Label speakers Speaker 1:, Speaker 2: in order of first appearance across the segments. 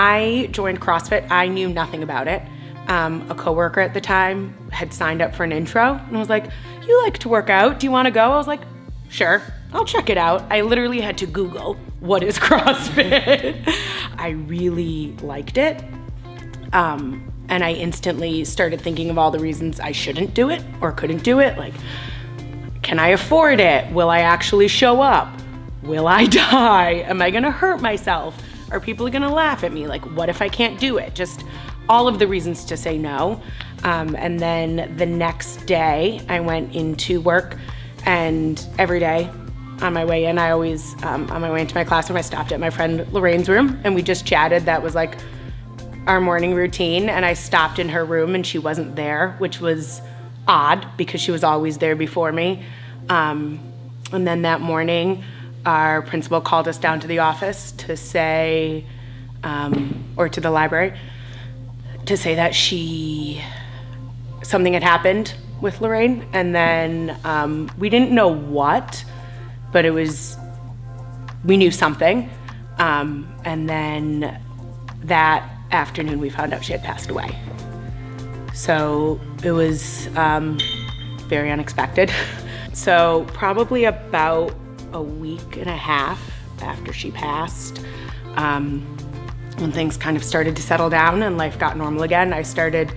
Speaker 1: I joined CrossFit, I knew nothing about it. A coworker at the time had signed up for an intro and was like, you like to work out, do you wanna go? I was like, sure, I'll check it out. I literally had to Google, what is CrossFit? I really liked it. And I instantly started thinking of all the reasons I shouldn't do it or couldn't do it. Like, can I afford it? Will I actually show up? Will I die? Am I gonna hurt myself? Are people gonna laugh at me? Like, what if I can't do it? Just all of the reasons to say no. And then the next day I went into work, and every day on my way in, I always, on my way into my classroom, I stopped at my friend Loren's room and we just chatted. That was like our morning routine. And I stopped in her room and she wasn't there, which was odd because she was always there before me. And then that morning, our principal called us down to the office to say, or to the library, to say that something had happened with Loren. And then we didn't know what, but we knew something. And then that afternoon we found out she had passed away. So it was very unexpected. So probably about a week and a half after she passed, when things kind of started to settle down and life got normal again, I started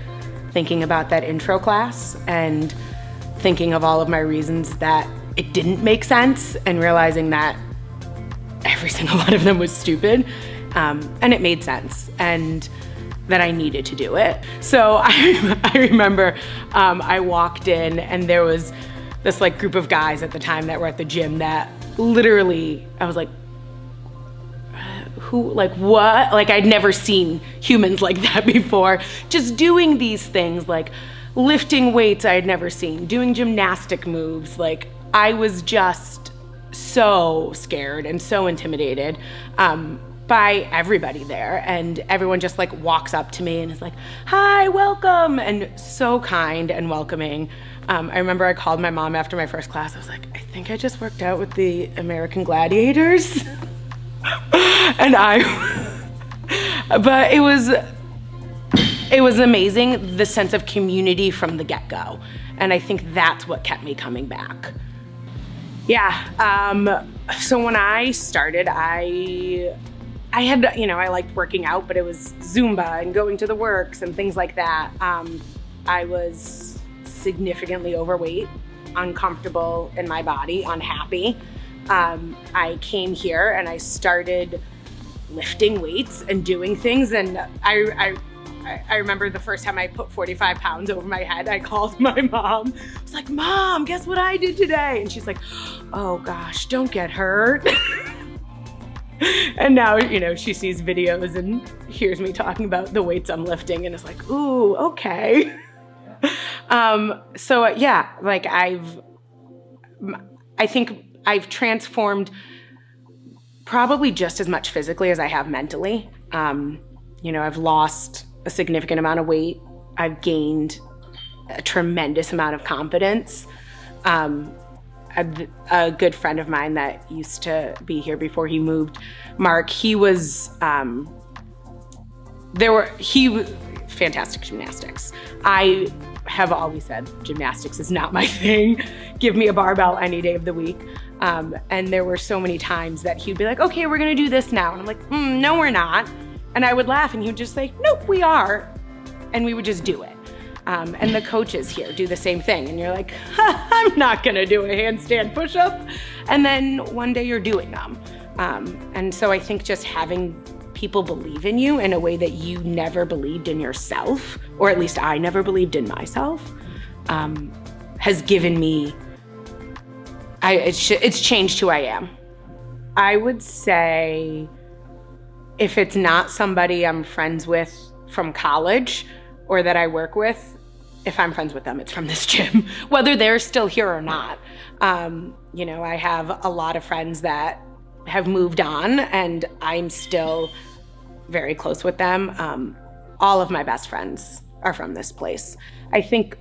Speaker 1: thinking about that intro class and thinking of all of my reasons that it didn't make sense and realizing that every single one of them was stupid, and it made sense and that I needed to do it. So I remember I walked in and there was this like group of guys at the time that were at the gym that literally, I was like, who, like what? Like I'd never seen humans like that before. Just doing these things, like lifting weights I had never seen, doing gymnastic moves. Like I was just so scared and so intimidated by everybody there. And everyone just like walks up to me and is like, hi, welcome. And so kind and welcoming. I remember I called my mom after my first class. I was like, I think I just worked out with the American Gladiators. But it was amazing, the sense of community from the get-go. And I think that's what kept me coming back. Yeah, so when I started, I had, I liked working out, but it was Zumba and going to the works and things like that. I was significantly overweight, uncomfortable in my body, unhappy. I came here and I started lifting weights and doing things. And I remember the first time I put 45 pounds over my head, I called my mom. I was like, Mom, guess what I did today? And she's like, oh gosh, don't get hurt. And now, she sees videos and hears me talking about the weights I'm lifting and is like, ooh, okay. So yeah, like I think I've transformed probably just as much physically as I have mentally. I've lost a significant amount of weight. I've gained a tremendous amount of confidence. A good friend of mine that used to be here before he moved, Mark, he fantastic gymnastics. I have always said gymnastics is not my thing. Give me a barbell any day of the week. And there were so many times that he'd be like, okay, we're gonna do this now. And I'm like, no, we're not. And I would laugh and he would just say, nope, we are. And we would just do it. And the coaches here do the same thing. And you're like, I'm not gonna do a handstand push-up. And then one day you're doing them. And so I think just having people believe in you in a way that you never believed in yourself, or at least I never believed in myself, has given me, it's changed who I am. I would say if it's not somebody I'm friends with from college or that I work with, if I'm friends with them, it's from this gym, whether they're still here or not. I have a lot of friends that have moved on and I'm still very close with them. All of my best friends are from this place. I think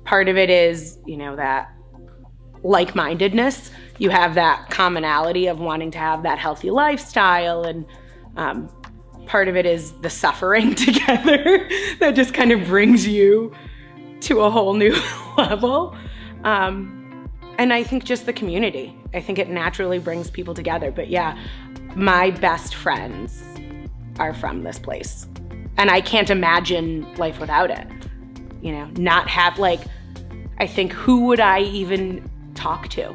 Speaker 1: part of it is, that like-mindedness. You have that commonality of wanting to have that healthy lifestyle and part of it is the suffering together that just kind of brings you to a whole new level. And I think just the community. I think it naturally brings people together. But yeah, my best friends are from this place. And I can't imagine life without it. You know, not have I think who would I even talk to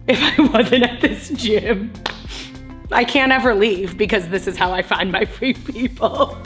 Speaker 1: if I wasn't at this gym? I can't ever leave because this is how I find my free people.